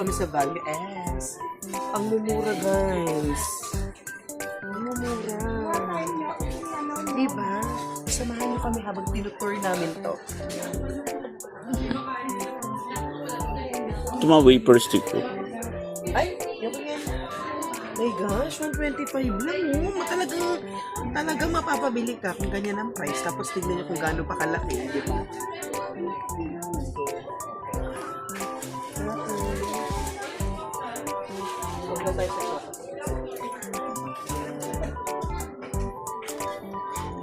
kami sa Value S. Ang mumura, guys. Ang mumura. Diba? Samahan niyo kami habang tinutour namin to. Ito mga wafer stick ko. Ay, yung yan. My gosh, 125 lang, oh. Talagang mapapabili ka kung ganyan ang price. Tapos tignan niyo kung gaano pa kalaki. Di ba?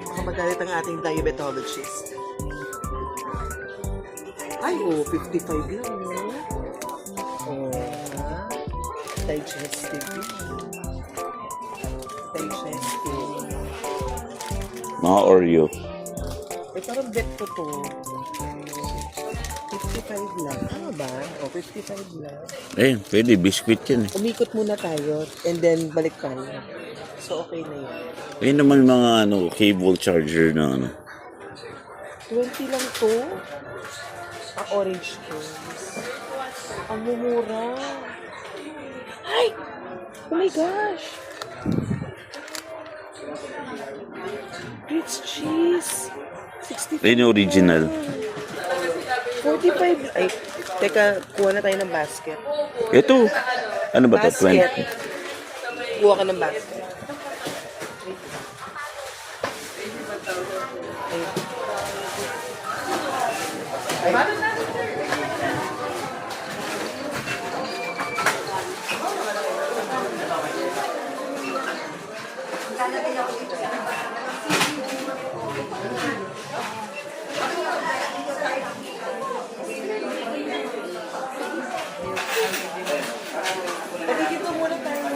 Baka magalit ang ating diabetologist. Ay, oh, 55 lang, oh. Oh, digestive. Mga Oreo. Eh, parang bet ko to. 55 lang. Ano ba? O, 55 lang. Eh, pwede. Biscuit yan eh. Umikot muna tayo and then balik tayo. So, okay na yun. Ayun naman mga cable charger na 20 lang to. Orange juice. Ang mumura. Ay! Oh my gosh! It's cheese. 65. Ayun yung original. 45. Ay, teka, kuha na tayo ng basket. Ito. Ano ba ito? Basket. 20. Kuha ka ng basket. Ay. Dito muna tayo.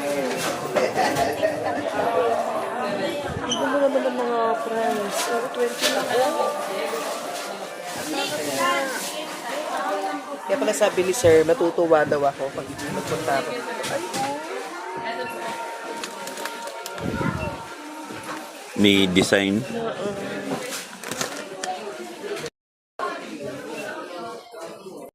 Tingnan mo naman ang mga price. Oh, 20 lang. Kaya pala sabi ni sir, matutuwa daw ako pag magpunta ako. May design.